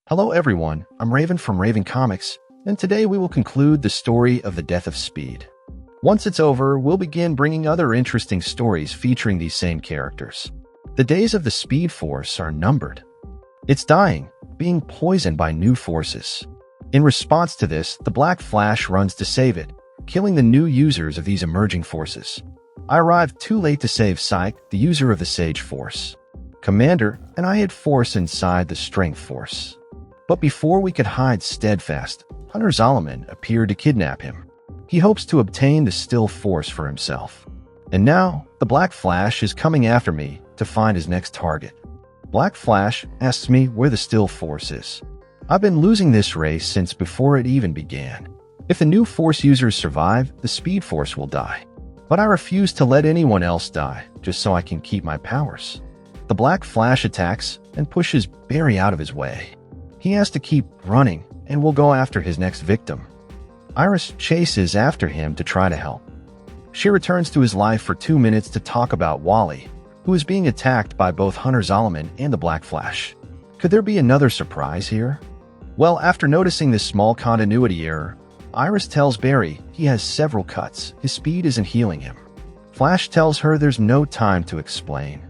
Hello everyone, I'm Raven from Raven Comics, and today we will conclude the story of the death of Speed. Once it's over, we'll begin bringing other interesting stories featuring these same characters. The days of the Speed Force are numbered. It's dying, being poisoned by new forces. In response to this, the Black Flash runs to save it, killing the new users of these emerging forces. I arrived too late to save Psyche, the user of the Sage Force. Commander, and I had Force inside the Strength Force. But before we could hide Steadfast, Hunter Zolomon appeared to kidnap him. He hopes to obtain the Still Force for himself. And now, the Black Flash is coming after me to find his next target. Black Flash asks me where the Still Force is. I've been losing this race since before it even began. If the new Force users survive, the Speed Force will die. But I refuse to let anyone else die, just so I can keep my powers. The Black Flash attacks and pushes Barry out of his way. He has to keep running and will go after his next victim. Iris chases after him to try to help. She returns to his life for 2 minutes to talk about Wally, who is being attacked by both Hunter Zolomon and the Black Flash. Could there be another surprise here? Well, after noticing this small continuity error, Iris tells Barry he has several cuts, his speed isn't healing him. Flash tells her there's no time to explain.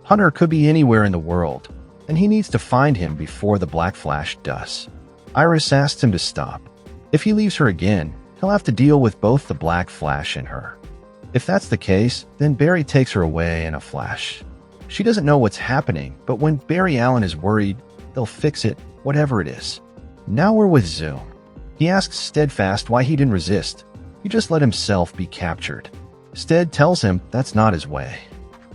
Hunter could be anywhere in the world, and he needs to find him before the Black Flash does. Iris asks him to stop. If he leaves her again, he'll have to deal with both the Black Flash and her. If that's the case, then Barry takes her away in a flash. She doesn't know what's happening, but when Barry Allen is worried, they'll fix it, whatever it is. Now we're with Zoom. He asks Steadfast why he didn't resist. He just let himself be captured. Stead tells him that's not his way.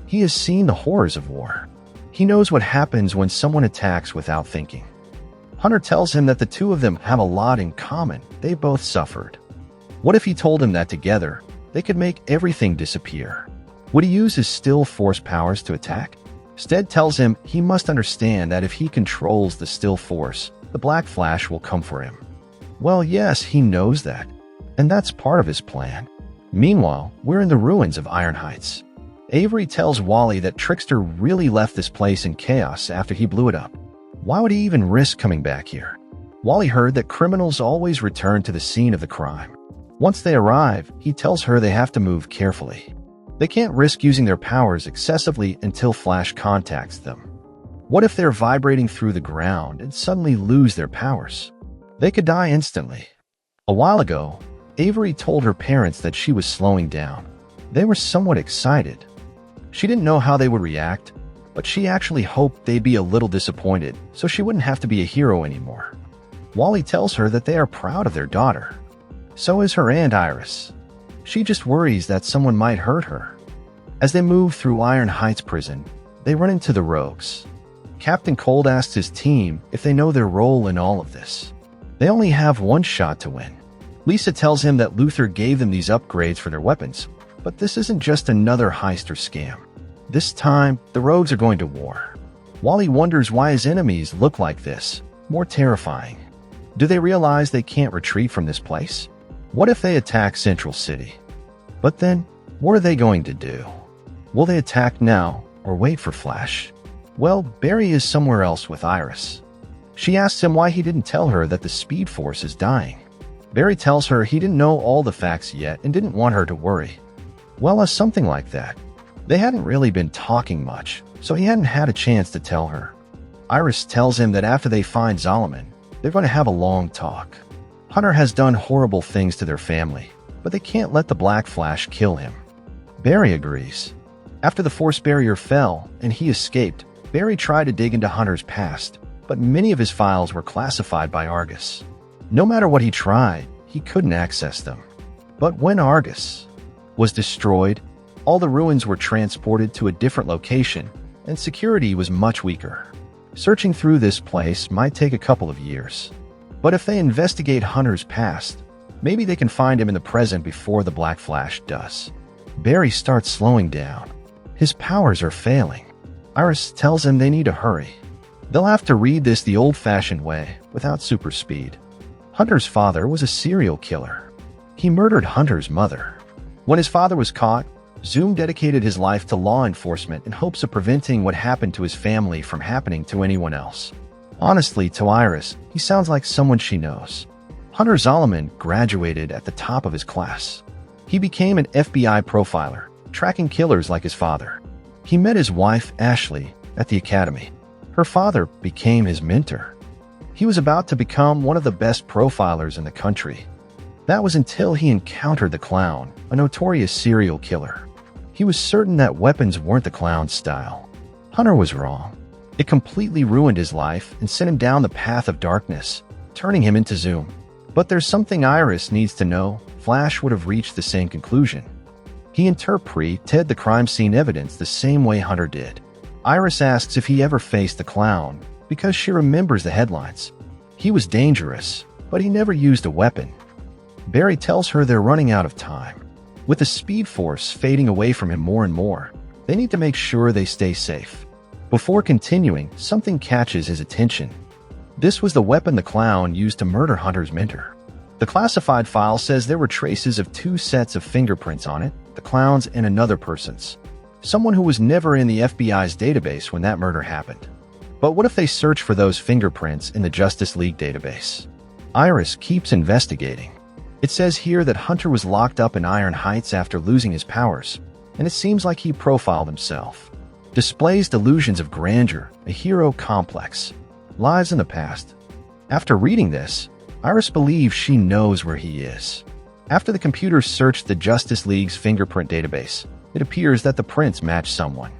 He has seen the horrors of war. He knows what happens when someone attacks without thinking. Hunter tells him that the two of them have a lot in common. They both suffered. What if he told him that together, they could make everything disappear? Would he use his Still Force powers to attack? Stead tells him he must understand that if he controls the Still Force, the Black Flash will come for him. Well, yes, he knows that, and that's part of his plan. Meanwhile, we're in the ruins of Iron Heights. Avery tells Wally that Trickster really left this place in chaos after he blew it up. Why would he even risk coming back here? Wally heard that criminals always return to the scene of the crime. Once they arrive, he tells her they have to move carefully. They can't risk using their powers excessively until Flash contacts them. What if they're vibrating through the ground and suddenly lose their powers? They could die instantly. A while ago, Avery told her parents that she was slowing down. They were somewhat excited. She didn't know how they would react, but she actually hoped they'd be a little disappointed so she wouldn't have to be a hero anymore. Wally tells her that they are proud of their daughter. So is her Aunt Iris. She just worries that someone might hurt her. As they move through Iron Heights prison, they run into the Rogues. Captain Cold asks his team if they know their role in all of this. They only have one shot to win. Lisa tells him that Luther gave them these upgrades for their weapons, but this isn't just another heist or scam. This time, the Rogues are going to war. Wally wonders why his enemies look like this, more terrifying. Do they realize they can't retreat from this place? What if they attack Central City? But then, what are they going to do? Will they attack now or wait for Flash? Well, Barry is somewhere else with Iris. She asks him why he didn't tell her that the Speed Force is dying. Barry tells her he didn't know all the facts yet and didn't want her to worry. Well, something like that. They hadn't really been talking much, so he hadn't had a chance to tell her. Iris tells him that after they find Zolomon, they're going to have a long talk. Hunter has done horrible things to their family, but they can't let the Black Flash kill him. Barry agrees. After the Force barrier fell and he escaped, Barry tried to dig into Hunter's past, but many of his files were classified by Argus. No matter what he tried, he couldn't access them. But when Argus was destroyed, all the ruins were transported to a different location, and security was much weaker. Searching through this place might take a couple of years. But if they investigate Hunter's past, maybe they can find him in the present before the Black Flash does. Barry starts slowing down. His powers are failing. Iris tells him they need to hurry. They'll have to read this the old-fashioned way, without super speed. Hunter's father was a serial killer. He murdered Hunter's mother. When his father was caught, Zoom dedicated his life to law enforcement in hopes of preventing what happened to his family from happening to anyone else. Honestly, to Iris, he sounds like someone she knows. Hunter Zolomon graduated at the top of his class. He became an FBI profiler, tracking killers like his father. He met his wife, Ashley, at the academy. Her father became his mentor. He was about to become one of the best profilers in the country. That was until he encountered the Clown, a notorious serial killer. He was certain that weapons weren't the Clown's style. Hunter was wrong. It completely ruined his life and sent him down the path of darkness, turning him into Zoom. But there's something Iris needs to know. Flash would have reached the same conclusion. He interpreted the crime scene evidence the same way Hunter did. Iris asks if he ever faced the Clown because she remembers the headlines. He was dangerous, but he never used a weapon. Barry tells her they're running out of time. With the Speed Force fading away from him more and more, they need to make sure they stay safe. Before continuing, something catches his attention. This was the weapon the Clown used to murder Hunter's mentor. The classified file says there were traces of 2 sets of fingerprints on it, the Clown's and another person's. Someone who was never in the FBI's database when that murder happened. But what if they search for those fingerprints in the Justice League database? Iris keeps investigating. It says here that Hunter was locked up in Iron Heights after losing his powers, and it seems like he profiled himself. Displays delusions of grandeur, a hero complex. Lives in the past. After reading this, Iris believes she knows where he is. After the computer searched the Justice League's fingerprint database, it appears that the prints match someone.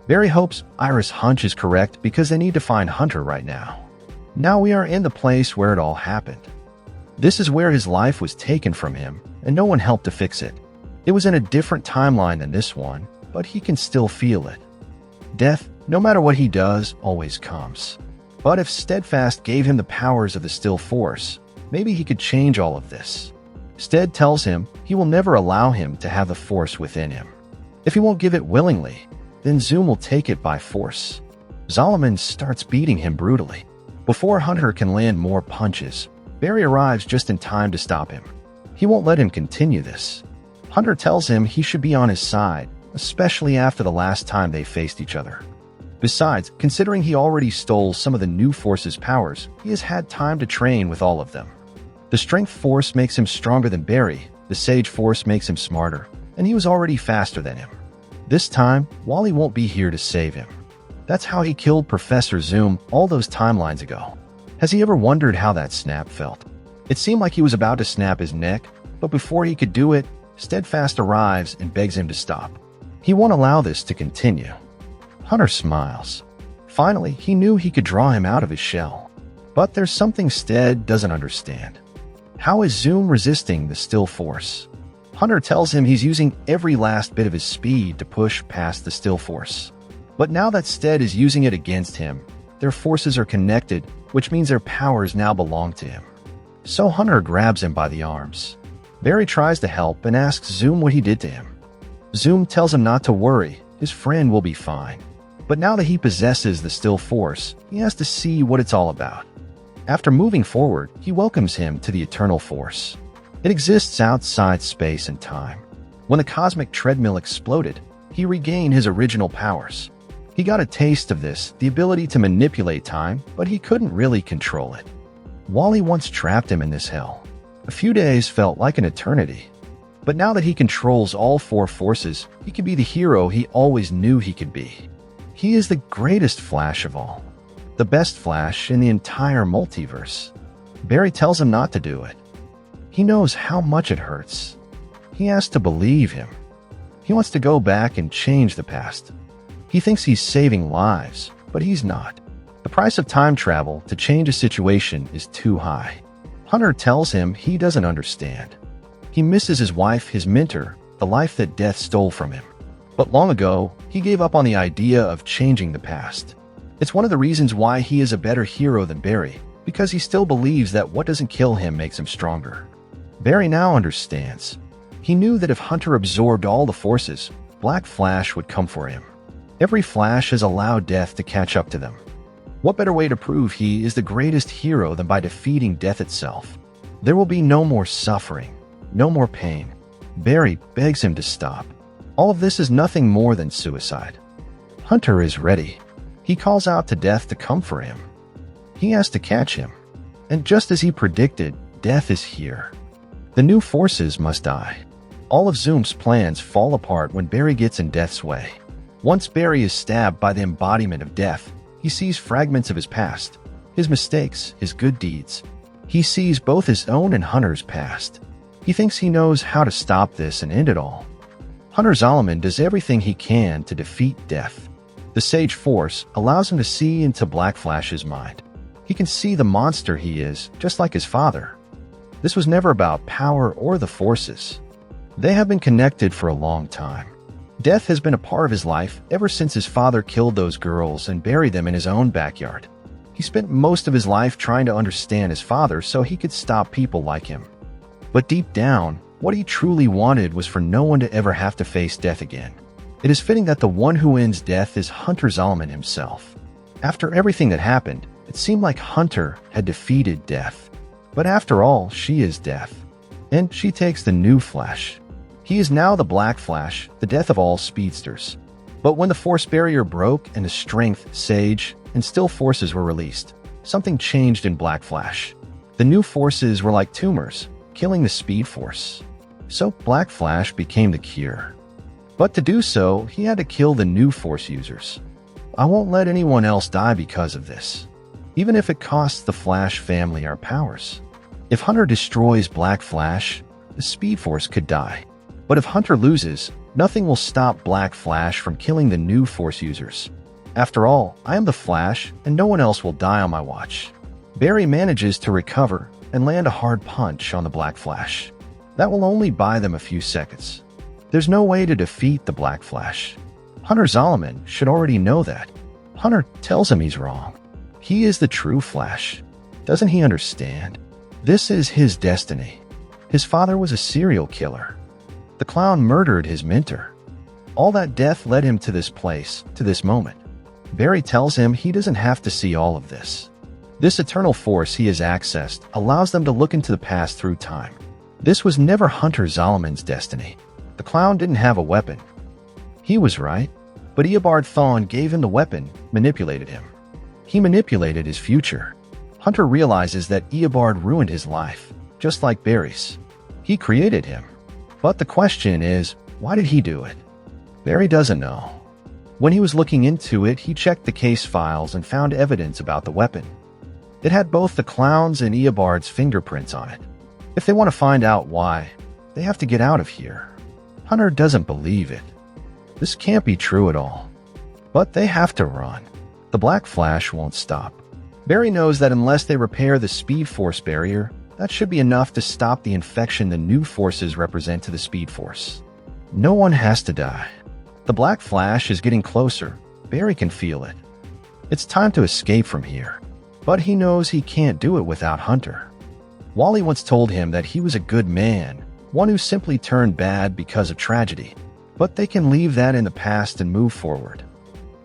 Barry hopes Iris' hunch is correct because they need to find Hunter right now. Now we are in the place where it all happened. This is where his life was taken from him, and no one helped to fix it. It was in a different timeline than this one, but he can still feel it. Death, no matter what he does, always comes. But if Steadfast gave him the powers of the Still Force, maybe he could change all of this. Stead tells him he will never allow him to have the Force within him. If he won't give it willingly, then Zoom will take it by force. Zolomon starts beating him brutally. Before Hunter can land more punches, Barry arrives just in time to stop him. He won't let him continue this. Hunter tells him he should be on his side, especially after the last time they faced each other. Besides, considering he already stole some of the new Force's powers, he has had time to train with all of them. The Strength Force makes him stronger than Barry, the Sage Force makes him smarter, and he was already faster than him. This time, Wally won't be here to save him. That's how he killed Professor Zoom all those timelines ago. Has he ever wondered how that snap felt? It seemed like he was about to snap his neck, but before he could do it, Steadfast arrives and begs him to stop. He won't allow this to continue. Hunter smiles. Finally, he knew he could draw him out of his shell. But there's something Stead doesn't understand. How is Zoom resisting the Still Force? Hunter tells him he's using every last bit of his speed to push past the Still Force. But now that Stead is using it against him, their forces are connected, which means their powers now belong to him. So Hunter grabs him by the arms. Barry tries to help and asks Zoom what he did to him. Zoom tells him not to worry, his friend will be fine. But now that he possesses the Still Force, he has to see what it's all about. After moving forward, he welcomes him to the Eternal Force. It exists outside space and time. When the cosmic treadmill exploded, he regained his original powers. He got a taste of this, the ability to manipulate time, but he couldn't really control it. Wally once trapped him in this hell. A few days felt like an eternity. But now that he controls all 4 forces, he can be the hero he always knew he could be. He is the greatest Flash of all. The best Flash in the entire multiverse. Barry tells him not to do it. He knows how much it hurts. He has to believe him. He wants to go back and change the past. He thinks he's saving lives, but he's not. The price of time travel to change a situation is too high. Hunter tells him he doesn't understand. He misses his wife, his mentor, the life that death stole from him. But long ago, he gave up on the idea of changing the past. It's one of the reasons why he is a better hero than Barry, because he still believes that what doesn't kill him makes him stronger. Barry now understands. He knew that if Hunter absorbed all the forces, Black Flash would come for him. Every Flash has allowed death to catch up to them. What better way to prove he is the greatest hero than by defeating death itself? There will be no more suffering, no more pain. Barry begs him to stop. All of this is nothing more than suicide. Hunter is ready. He calls out to death to come for him. He has to catch him. And just as he predicted, death is here. The new forces must die. All of Zoom's plans fall apart when Barry gets in Death's way. Once Barry is stabbed by the embodiment of death, he sees fragments of his past, his mistakes, his good deeds. He sees both his own and Hunter's past. He thinks he knows how to stop this and end it all. Hunter Zolomon does everything he can to defeat death. The Sage Force allows him to see into Black Flash's mind. He can see the monster he is, just like his father. This was never about power or the forces. They have been connected for a long time. Death has been a part of his life ever since his father killed those girls and buried them in his own backyard. He spent most of his life trying to understand his father so he could stop people like him. But deep down, what he truly wanted was for no one to ever have to face death again. It is fitting that the one who ends death is Hunter Zolomon himself. After everything that happened, it seemed like Hunter had defeated death. But after all, she is death. And she takes the new Flash. He is now the Black Flash, the death of all speedsters. But when the force barrier broke and the strength, Sage, and Still forces were released, something changed in Black Flash. The new forces were like tumors, killing the Speed Force. So Black Flash became the cure. But to do so, he had to kill the new force users. I won't let anyone else die because of this, even if it costs the Flash family our powers. If Hunter destroys Black Flash, the Speed Force could die. But if Hunter loses, nothing will stop Black Flash from killing the new Force users. After all, I am the Flash, and no one else will die on my watch. Barry manages to recover and land a hard punch on the Black Flash. That will only buy them a few seconds. There's no way to defeat the Black Flash. Hunter Zolomon should already know that. Hunter tells him he's wrong. He is the true Flash. Doesn't he understand? This is his destiny. His father was a serial killer. The clown murdered his mentor. All that death led him to this place, to this moment. Barry tells him he doesn't have to see all of this. This eternal force he has accessed allows them to look into the past through time. This was never Hunter Zolomon's destiny. The clown didn't have a weapon. He was right, but Eobard Thawne gave him the weapon, manipulated him. He manipulated his future. Hunter realizes that Eobard ruined his life, just like Barry's. He created him. But the question is, why did he do it? Barry doesn't know. When he was looking into it, he checked the case files and found evidence about the weapon. It had both the clown's and Eobard's fingerprints on it. If they want to find out why, they have to get out of here. Hunter doesn't believe it. This can't be true at all. But they have to run. The Black Flash won't stop. Barry knows that unless they repair the Speed Force barrier, that should be enough to stop the infection the new forces represent to the Speed Force. No one has to die. The Black Flash is getting closer. Barry can feel it. It's time to escape from here. But he knows he can't do it without Hunter. Wally once told him that he was a good man, one who simply turned bad because of tragedy. But they can leave that in the past and move forward.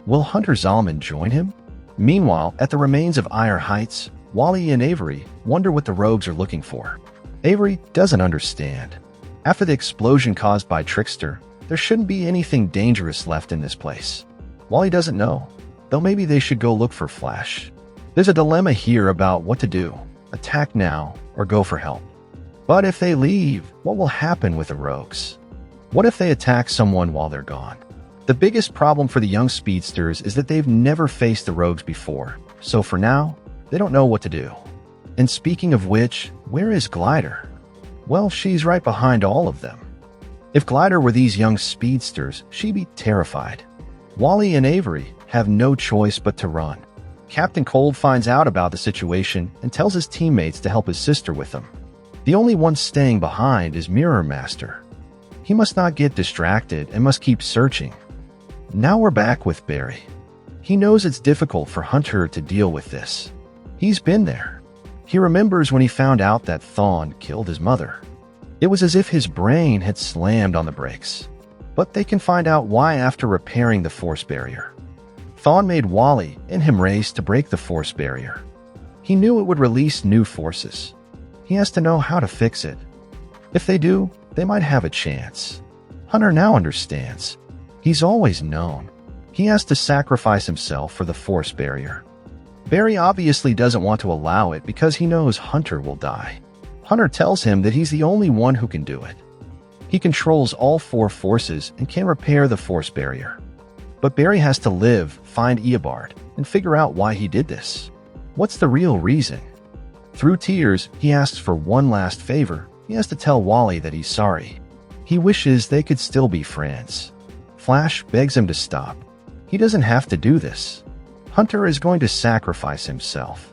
Will Hunter Zolomon join him? Meanwhile, at the remains of Ire Heights, Wally and Avery wonder what the rogues are looking for. Avery doesn't understand. After the explosion caused by Trickster, there shouldn't be anything dangerous left in this place. Wally doesn't know, though maybe they should go look for Flash. There's a dilemma here about what to do, attack now or go for help. But if they leave, what will happen with the rogues? What if they attack someone while they're gone? The biggest problem for the young speedsters is that they've never faced the rogues before, so for now, they don't know what to do. And speaking of which, where is Glider? Well, she's right behind all of them. If Glider were these young speedsters, she'd be terrified. Wally and Avery have no choice but to run. Captain Cold finds out about the situation and tells his teammates to help his sister with them. The only one staying behind is Mirror Master. He must not get distracted and must keep searching. Now we're back with Barry. He knows it's difficult for Hunter to deal with this. He's been there. He remembers when he found out that Thawne killed his mother. It was as if his brain had slammed on the brakes. But they can find out why after repairing the force barrier. Thawne made Wally and him race to break the force barrier. He knew it would release new forces. He has to know how to fix it. If they do, they might have a chance. Hunter now understands. He's always known. He has to sacrifice himself for the force barrier. Barry obviously doesn't want to allow it because he knows Hunter will die. Hunter tells him that he's the only one who can do it. He controls all 4 forces and can repair the force barrier. But Barry has to live, find Eobard, and figure out why he did this. What's the real reason? Through tears, he asks for one last favor. He has to tell Wally that he's sorry. He wishes they could still be friends. Flash begs him to stop. He doesn't have to do this. Hunter is going to sacrifice himself.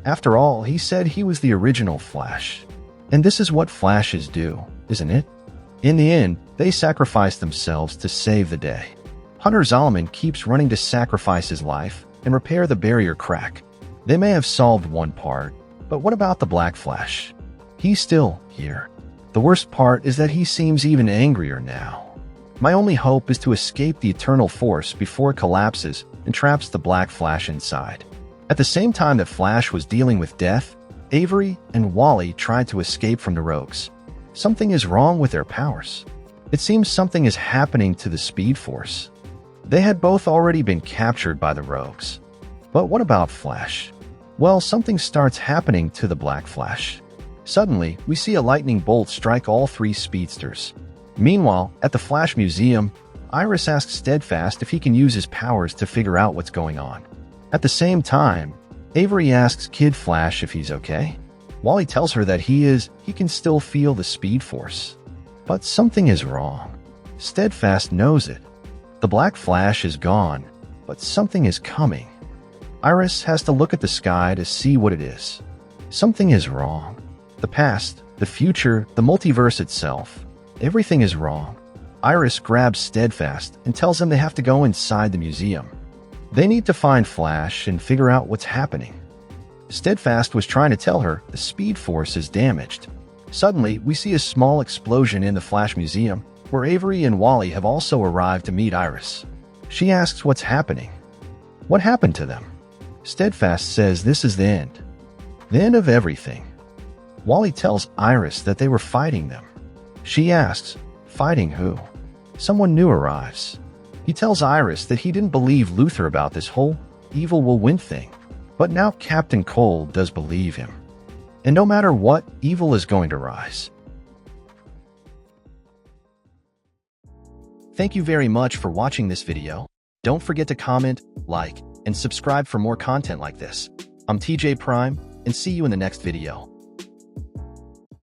After all, he said he was the original Flash. And this is what Flashes do, isn't it? In the end, they sacrifice themselves to save the day. Hunter Zolomon keeps running to sacrifice his life and repair the barrier crack. They may have solved one part, but what about the Black Flash? He's still here. The worst part is that he seems even angrier now. My only hope is to escape the Eternal Force before it collapses and traps the Black Flash inside. At the same time that Flash was dealing with death, Avery and Wally tried to escape from the Rogues. Something is wrong with their powers. It seems something is happening to the Speed Force. They had both already been captured by the Rogues. But what about Flash? Well, something starts happening to the Black Flash. Suddenly, we see a lightning bolt strike all 3 speedsters. Meanwhile, at the Flash Museum, Iris asks Steadfast if he can use his powers to figure out what's going on. At the same time, Avery asks Kid Flash if he's okay. Wally tells her that he can still feel the Speed Force. But something is wrong. Steadfast knows it. The Black Flash is gone, but something is coming. Iris has to look at the sky to see what it is. Something is wrong. The past, the future, the multiverse itself. Everything is wrong. Iris grabs Steadfast and tells him they have to go inside the museum. They need to find Flash and figure out what's happening. Steadfast was trying to tell her the Speed Force is damaged. Suddenly, we see a small explosion in the Flash Museum, where Avery and Wally have also arrived to meet Iris. She asks what's happening. What happened to them? Steadfast says this is the end. The end of everything. Wally tells Iris that they were fighting them. She asks, fighting who? Someone new arrives. He tells Iris that he didn't believe Luthor about this whole evil will win thing. But now Captain Cold does believe him. And no matter what, evil is going to rise. Thank you very much for watching this video. Don't forget to comment, like, and subscribe for more content like this. I'm TJ Prime, and see you in the next video.